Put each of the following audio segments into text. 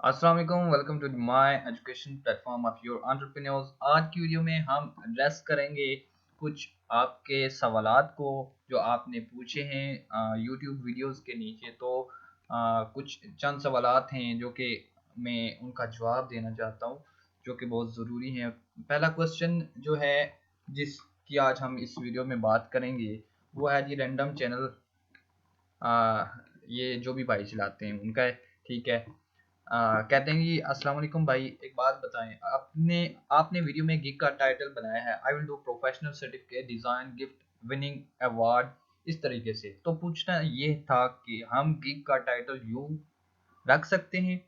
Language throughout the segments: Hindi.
अस्सलाम वालेकुम, welcome to my education platform of your entrepreneurs. आज की वीडियो में हम एड्रेस करेंगे कुछ आपके सवालात को जो आपने पूछे हैं यूट्यूब वीडियोस के नीचे। तो कुछ चंद सवालात हैं जो कि मैं उनका जवाब देना चाहता हूं, जो कि बहुत ज़रूरी हैं। पहला क्वेश्चन जो है जिसकी आज हम इस वीडियो में बात करेंगे वो है जी रैंडम चैनल। ये जो भी भाई चलाते हैं उनका है, ठीक है। कहते हैं कि अस्सलाम वालेकुम भाई, एक बात बताएं, आपने आपने वीडियो में गिग का टाइटल बनाया है I will do professional certificate design gift winning award, इस तरीके से। तो पूछना ये था कि हम गिग का टाइटल यूं रख सकते हैं।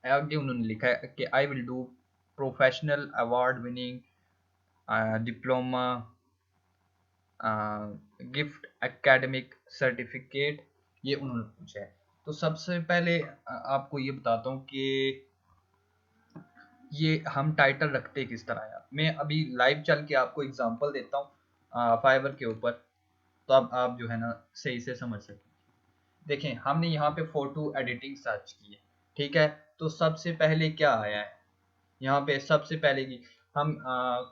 आगे उन्होंने लिखा है कि I will do professional award winning diploma gift academic certificate, ये उन्होंने पूछा है। तो सबसे पहले आपको ये बताता हूँ कि ये हम टाइटल रखते किस तरह है। मैं अभी लाइव चल के आपको एग्जांपल देता हूँ फाइवर के ऊपर, तो अब आप जो है ना सही से समझ सकें। देखें, हमने यहाँ पे फोटो एडिटिंग सर्च की है, ठीक है। तो सबसे पहले क्या आया है यहाँ पे, सबसे पहले की हम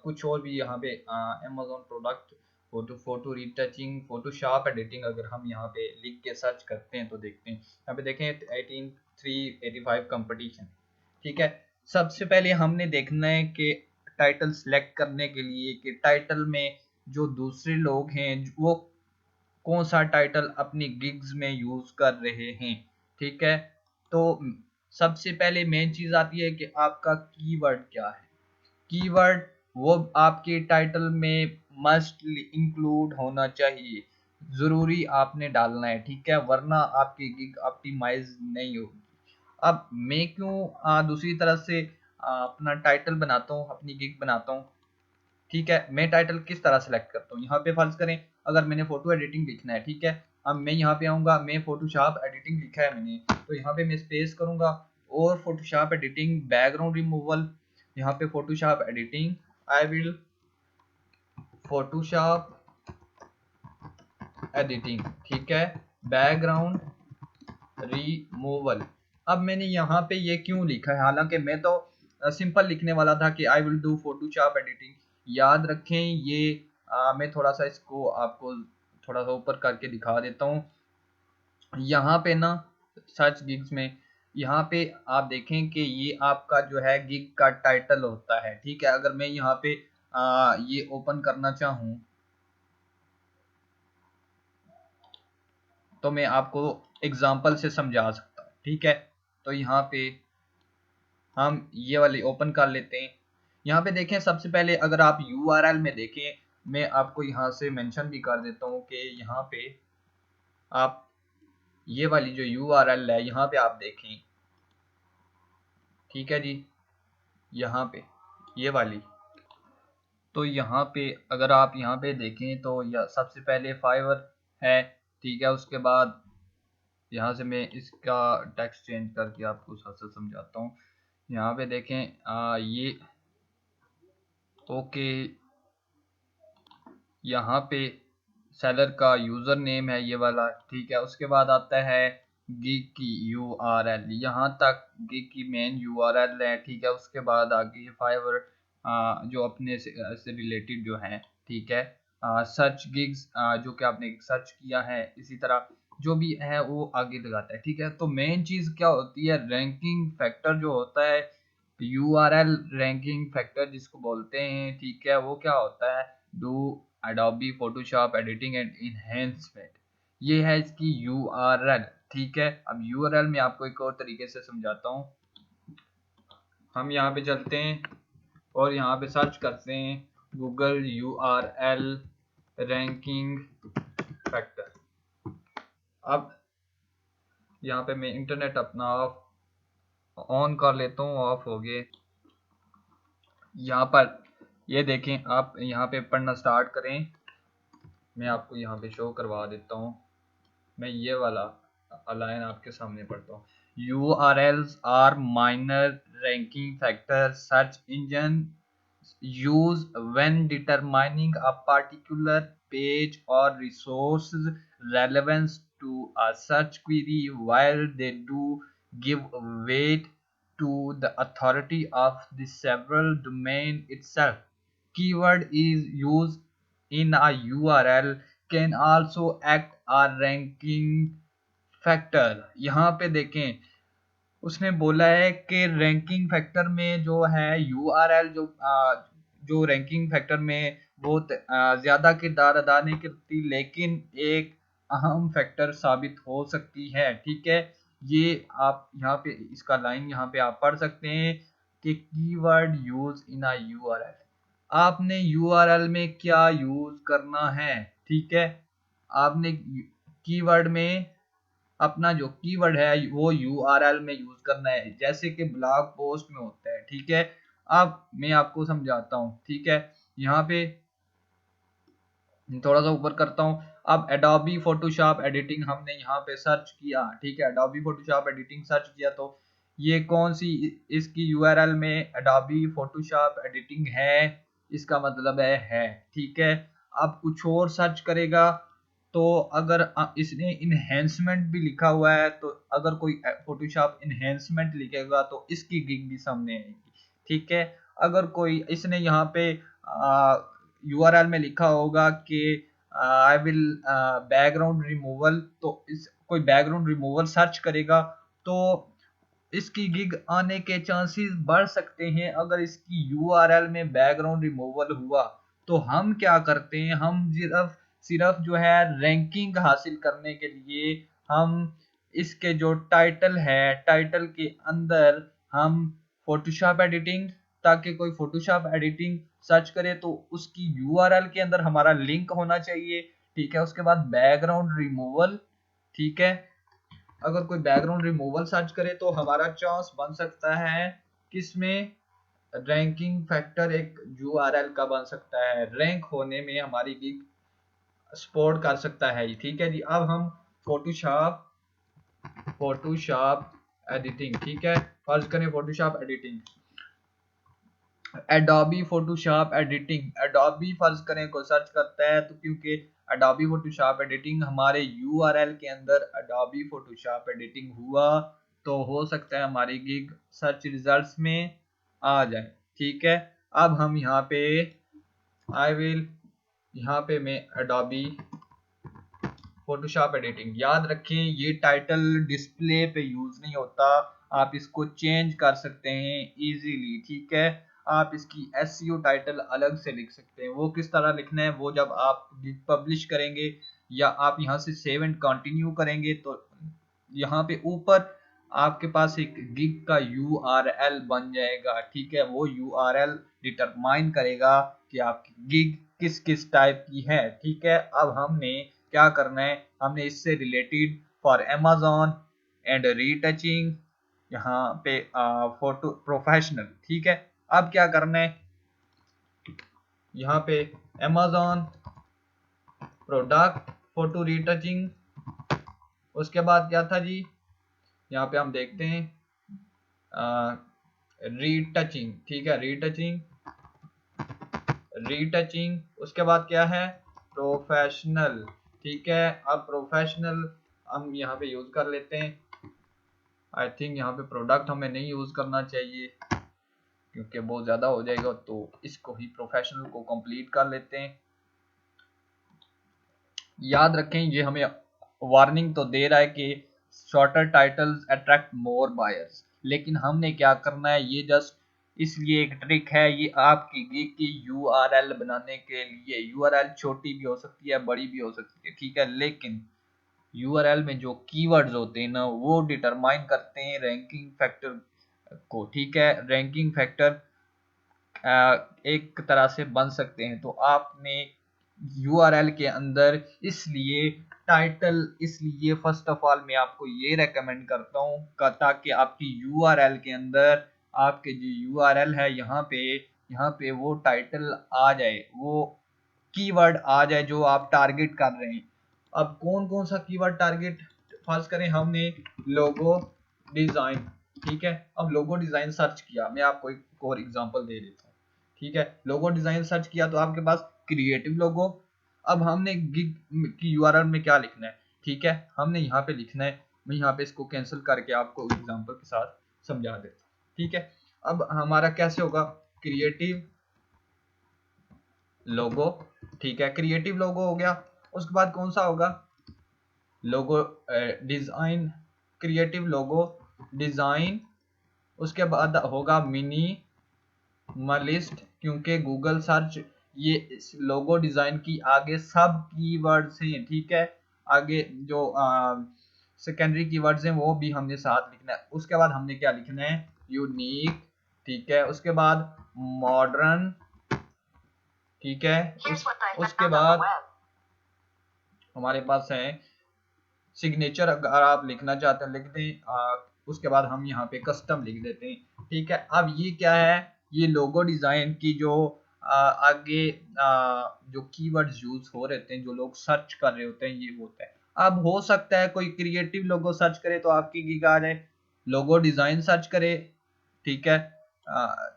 कुछ और भी यहाँ पे Amazon product photo photo retouching Photoshop editing, अगर हम यहाँ पे लिख के सर्च करते हैं तो देखते हैं यहाँ पे देखें 18385 कंपटीशन, ठीक है। सबसे पहले हमने देखना है कि टाइटल सेलेक्ट करने के लिए कि टाइटल में जो दूसरे लोग हैं वो कौन सा टाइटल अपनी गिग्स में यूज कर रहे हैं, ठीक है। तो सबसे पहले मेन चीज आती है कि आपका कीवर्ड क्या है। कीवर्ड वो आपके टाइटल में मस्ट इंक्लूड होना चाहिए, जरूरी आपने डालना है, ठीक है, वरना आपकी गिग ऑप्टिमाइज नहीं होगी। अब मैं क्यों दूसरी तरफ से अपना टाइटल बनाता हूँ, अपनी गिग बनाता हूँ, ठीक है। मैं टाइटल किस तरह सेलेक्ट करता हूँ, यहाँ पे फर्ज करें अगर मैंने फोटो एडिटिंग लिखना है, ठीक है। अब मैं यहाँ पे आऊंगा, मैं फोटोशॉप एडिटिंग लिखा है मैंने, तो यहाँ पे मैं स्पेस करूंगा और फोटोशॉप एडिटिंग बैकग्राउंड रिमूवल, यहाँ पे Photoshop editing I will Photoshop editing, ठीक है, बैकग्राउंड रिमूवल। अब मैंने यहाँ पे ये क्यों लिखा है, हालांकि मैं तो सिंपल लिखने वाला था कि I will do Photoshop editing. याद रखें ये मैं थोड़ा सा इसको आपको थोड़ा सा ऊपर करके दिखा देता हूँ। यहाँ पे ना सर्च गिग्स में यहाँ पे आप देखें कि ये आपका जो है गिग का टाइटल होता है, ठीक है। अगर मैं यहाँ पे ये ओपन करना चाहूँ तो मैं आपको एग्जांपल से समझा सकता हूँ, ठीक है। तो यहाँ पे हम ये वाली ओपन कर लेते हैं। यहाँ पे देखें, सबसे पहले अगर आप URL में देखें, मैं आपको यहाँ से मेंशन भी कर देता हूँ कि यहाँ पे आप ये वाली जो URL है यहाँ पे आप देखें, ठीक है जी, यहाँ पे ये वाली। तो यहाँ पे अगर आप यहाँ पे देखें तो यह सबसे पहले फाइवर है, ठीक है। उसके बाद यहाँ से मैं इसका टेक्स्ट चेंज करके आपको साथ साथ समझाता हूँ। यहाँ पे देखें ये ओके, यहाँ पे सेलर का यूज़र नेम है ये वाला, ठीक है। उसके बाद आता है गिग की URL, यहाँ तक गिग की मेन URL है, ठीक है। उसके बाद आगे फाइवर जो अपने से रिलेटेड जो है, ठीक है। सर्च गिग्स जो कि आपने सर्च किया है, इसी तरह जो भी है वो आगे लगाता है, ठीक है। तो मेन चीज़ क्या होती है, रैंकिंग फैक्टर जो होता है, URL रैंकिंग फैक्टर जिसको बोलते हैं, ठीक है। वो क्या होता है, do Adobe Photoshop editing and enhancement, ये है इसकी URL, ठीक है। अब URL में आपको एक और तरीके से समझाता हूँ। हम यहाँ पे चलते हैं और यहाँ पे सर्च करते हैं गूगल URL रैंकिंग फैक्टर। अब यहाँ पे मैं इंटरनेट अपना ऑन कर लेता हूँ, ऑफ हो गए। यहाँ पर ये देखें, आप यहाँ पे पढ़ना स्टार्ट करें, मैं आपको यहाँ पे शो करवा देता हूँ। मैं ये वाला लाइन आपके सामने पढ़ता हूँ। URLs are minor ranking factor search engine use when determining a particular page or resource's relevance to a search query. While they do give weight to the authority of the several domain itself. Keyword is used in a URL can also act a ranking factor. यहाँ पे देखें उसने बोला है कि रैंकिंग फैक्टर में जो है यूआरएल जो रैंकिंग फैक्टर में बहुत ज्यादा किरदार अदा नहीं करती लेकिन एक अहम फैक्टर साबित हो सकती है। ठीक है, ये आप यहाँ पे इसका लाइन यहाँ पे आप पढ़ सकते हैं कि keyword use in a URL. आपने यूआरएल में क्या यूज करना है। ठीक है, आपने कीवर्ड में अपना जो कीवर्ड है वो यूआरएल में यूज करना है, जैसे कि ब्लॉग पोस्ट में होता है। ठीक है, अब मैं आपको समझाता हूँ। ठीक है, यहाँ पे थोड़ा सा ऊपर करता हूँ। अब एडोबी फोटोशॉप एडिटिंग हमने यहाँ पे सर्च किया। ठीक है, एडोबी फोटोशॉप एडिटिंग सर्च किया तो ये कौन सी इसकी यूआरएल में एडोबी फोटोशॉप एडिटिंग है, इसका मतलब है। ठीक है, अब कुछ और सर्च करेगा तो अगर इसने इन्हेंसमेंट भी लिखा हुआ है तो अगर कोई फोटोशॉप इन्हेंसमेंट लिखेगा तो इसकी गिग भी सामने आएगी। ठीक है, अगर कोई इसने यहाँ पे यूआरएल में लिखा होगा कि आई विल बैकग्राउंड रिमूवल, तो इस कोई बैकग्राउंड रिमूवल सर्च करेगा तो इसकी गिग आने के चांसेस बढ़ सकते हैं। अगर इसकी यूआरएल में बैकग्राउंड रिमूवल हुआ तो हम क्या करते हैं, हम सिर्फ जो है रैंकिंग हासिल करने के लिए हम इसके जो टाइटल है टाइटल के अंदर हम फोटोशॉप एडिटिंग, ताकि कोई फोटोशॉप एडिटिंग सर्च करे तो उसकी यूआरएल के अंदर हमारा लिंक होना चाहिए। ठीक है, उसके बाद बैकग्राउंड रिमूवल। ठीक है, अगर कोई बैकग्राउंड रिमूवल सर्च करे तो हमारा चांस बन सकता है किसमें, रैंकिंग फैक्टर एक यूआरएल का बन सकता है, रैंक होने में हमारी गिग सपोर्ट कर सकता है। ठीक है जी, अब हम फोटोशॉप एडिटिंग। ठीक है, फर्ज करें Photoshop editing, Adobe Photoshop editing, Adobe फर्ज करें को सर्च करता है तो क्योंकि एडोबी फोटोशॉप एडिटिंग हमारे यूआरएल के अंदर एडोबी फोटोशॉप एडिटिंग हुआ तो हो सकता है हमारी गिग सर्च रिजल्ट्स में आ जाए। ठीक है, अब हम यहाँ पे यहाँ पे मैं एडोबी फोटोशॉप एडिटिंग, याद रखें ये टाइटल डिस्प्ले पे यूज नहीं होता, आप इसको चेंज कर सकते हैं इजीली। ठीक है, आप इसकी एसईओ टाइटल अलग से लिख सकते हैं। वो किस तरह लिखना है वो जब आप पब्लिश करेंगे या आप यहाँ से सेव एंड कंटिन्यू करेंगे तो यहाँ पे ऊपर आपके पास एक गिग का यूआरएल बन जाएगा। ठीक है, वो यूआरएल डिटरमाइन करेगा कि आपकी गिग किस किस टाइप की है। ठीक है, अब हमने क्या करना है, हमने इससे related for Amazon and retouching यहाँ पे फोटो प्रोफेशनल। ठीक है, अब क्या करना है, यहाँ पे अमेज़न प्रोडक्ट फोटो रीटचिंग, उसके बाद क्या था जी, यहाँ पे हम देखते हैं रीटचिंग। ठीक है, रीटचिंग उसके बाद क्या है, प्रोफेशनल। ठीक है, अब प्रोफेशनल हम यहाँ पे यूज कर लेते हैं। आई थिंक यहाँ पे प्रोडक्ट हमें नहीं यूज करना चाहिए क्योंकि बहुत ज्यादा हो जाएगा, तो इसको ही प्रोफेशनल को कंप्लीट कर लेते हैं। याद रखें ये हमें वार्निंग तो दे रहा है कि shorter titles attract more buyers, लेकिन हमने क्या करना है, ये जस्ट इसलिए एक ट्रिक है, ये आपकी गिग की यूआरएल बनाने के लिए। यूआरएल छोटी भी हो सकती है बड़ी भी हो सकती है। ठीक है, लेकिन यूआरएल में जो कीवर्ड्स होते हैं ना वो डिटरमाइन करते हैं रैंकिंग फैक्टर को। ठीक है, रैंकिंग फैक्टर एक तरह से बन सकते हैं। तो आपने यूआरएल के अंदर इसलिए टाइटल, इसलिए फर्स्ट ऑफ ऑल मैं आपको ये रेकमेंड करता हूँ ताकि आपकी यूआरएल के अंदर आपके जो यूआरएल है यहाँ पे वो टाइटल आ जाए, वो कीवर्ड आ जाए जो आप टारगेट कर रहे हैं। अब कौन कौन सा कीवर्ड टारगेट, फर्ज करें हमने लोगो डिजाइन। ठीक है, अब लोगो डिजाइन सर्च किया, मैं आपको एक और एग्जांपल दे देता हूँ। ठीक है, लोगो डिजाइन सर्च किया तो आपके पास क्रिएटिव लोगो। अब हमने गिग की यूआरएल में क्या लिखना है, ठीक है हमने यहाँ पे लिखना है, मैं यहाँ पे इसको कैंसिल करके आपको एग्जांपल के साथ समझा देता हूँ। ठीक है। अब हमारा कैसे होगा, क्रिएटिव लोगो, ठीक है, क्रिएटिव लोगो हो गया। उसके बाद कौन सा होगा, logo design, creative logo design. उसके बाद होगा मिनिमलिस्ट, क्योंकि गूगल सर्च ये इस लोगो डिजाइन की आगे सब कीवर्ड्स हैं, ठीक है, आगे जो सेकेंडरी कीवर्ड्स हैं वो भी हमने साथ लिखना है। उसके बाद हमने क्या लिखना है, यूनिक, ठीक है। उसके बाद मॉडर्न, ठीक है। उसके बाद हमारे पास है सिग्नेचर, अगर आप लिखना चाहते हैं लिख दें। उसके बाद हम यहाँ पे कस्टम लिख देते हैं, ठीक है। अब ये क्या है, ये लोगो डिजाइन की जो आगे जो कीवर्ड्स यूज हो रहे हैं, जो लोग सर्च कर रहे होते हैं, ये होता है। अब हो सकता है कोई क्रिएटिव लोगो सर्च करे तो आपकी गिग आ जाए, लोगो डिजाइन सर्च करे, ठीक है,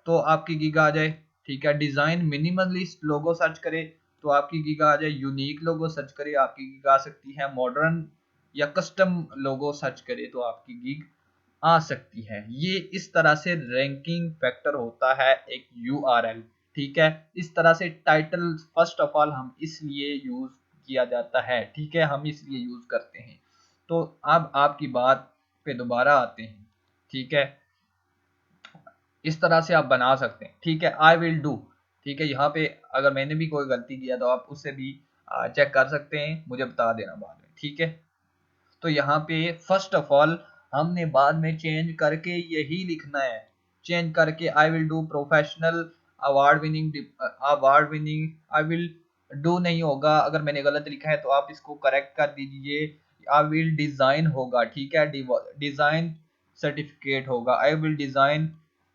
तो आपकी गिग आ जाए, ठीक है। डिजाइन मिनिमलिस्ट लोगो सर्च करे तो आपकी गिग आ जाए, यूनिक लोगो सर्च करे आपकी गिग आ सकती है, मॉडर्न या कस्टम लोगो सर्च करे तो आपकी गिग आ सकती है। ये इस तरह से रैंकिंग फैक्टर होता है एक यूआरएल, ठीक है। इस तरह से टाइटल फर्स्ट ऑफ ऑल हम इसलिए यूज किया जाता है, ठीक है, हम इसलिए यूज करते हैं। तो अब आपकी बात पे दोबारा आते हैं, ठीक है। इस तरह से आप बना सकते हैं, ठीक है। आई विल डू, ठीक है। यहाँ पे अगर मैंने भी कोई गलती किया तो आप उससे भी चेक कर सकते हैं, मुझे बता देना बाद में, ठीक है। तो यहाँ पे फर्स्ट ऑफ ऑल हमने बाद में चेंज करके यही लिखना है, चेंज करके I will do professional award winning I will do नहीं होगा। अगर मैंने गलत लिखा है तो आप इसको करेक्ट कर दीजिए, आई विल डिजाइन होगा, ठीक है, डिजाइन सर्टिफिकेट होगा, आई विल डिजाइन।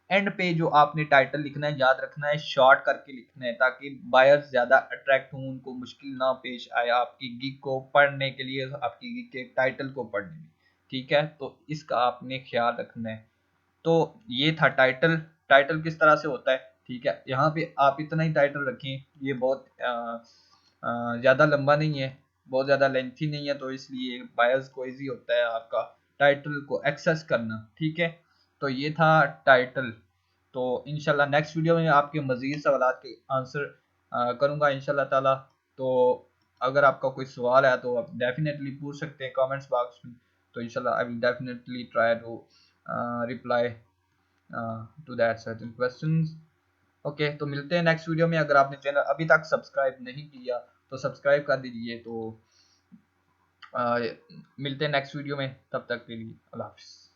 एंड पे जो आपने टाइटल लिखना है याद रखना है, शॉर्ट करके लिखना है ताकि बायर्स ज्यादा अट्रैक्ट हों, उनको मुश्किल ना पेश आए आपकी गिग को पढ़ने के लिए, आपकी गिग के टाइटल को पढ़ने में, ठीक है। तो इसका आपने ख्याल रखना है। तो ये था टाइटल। टाइटल किस तरह से होता है, ठीक है, यहाँ पे आप इतना ही टाइटल रखें, ये बहुत ज़्यादा लंबा नहीं है, बहुत ज़्यादा लेंथी नहीं है, तो इसलिए बायर्स को ईजी होता है आपका टाइटल को एक्सेस करना, ठीक है। तो ये था टाइटल। तो इंशाल्लाह नेक्स्ट वीडियो में आपके मज़ीद सवालात के आंसर करूँगा इंशाल्लाह ताला। तो अगर आपका कोई सवाल है तो आप डेफिनेटली पूछ सकते हैं कमेंट्स बॉक्स में, तो इंशाल्लाह I will definitely try to reply to that certain questions. Okay, तो मिलते हैं नेक्स्ट वीडियो में। अगर आपने चैनल अभी तक सब्सक्राइब नहीं किया तो सब्सक्राइब कर दीजिए। तो मिलते हैं नेक्स्ट वीडियो में, तब तक के लिए अल्लाह हाफिज़।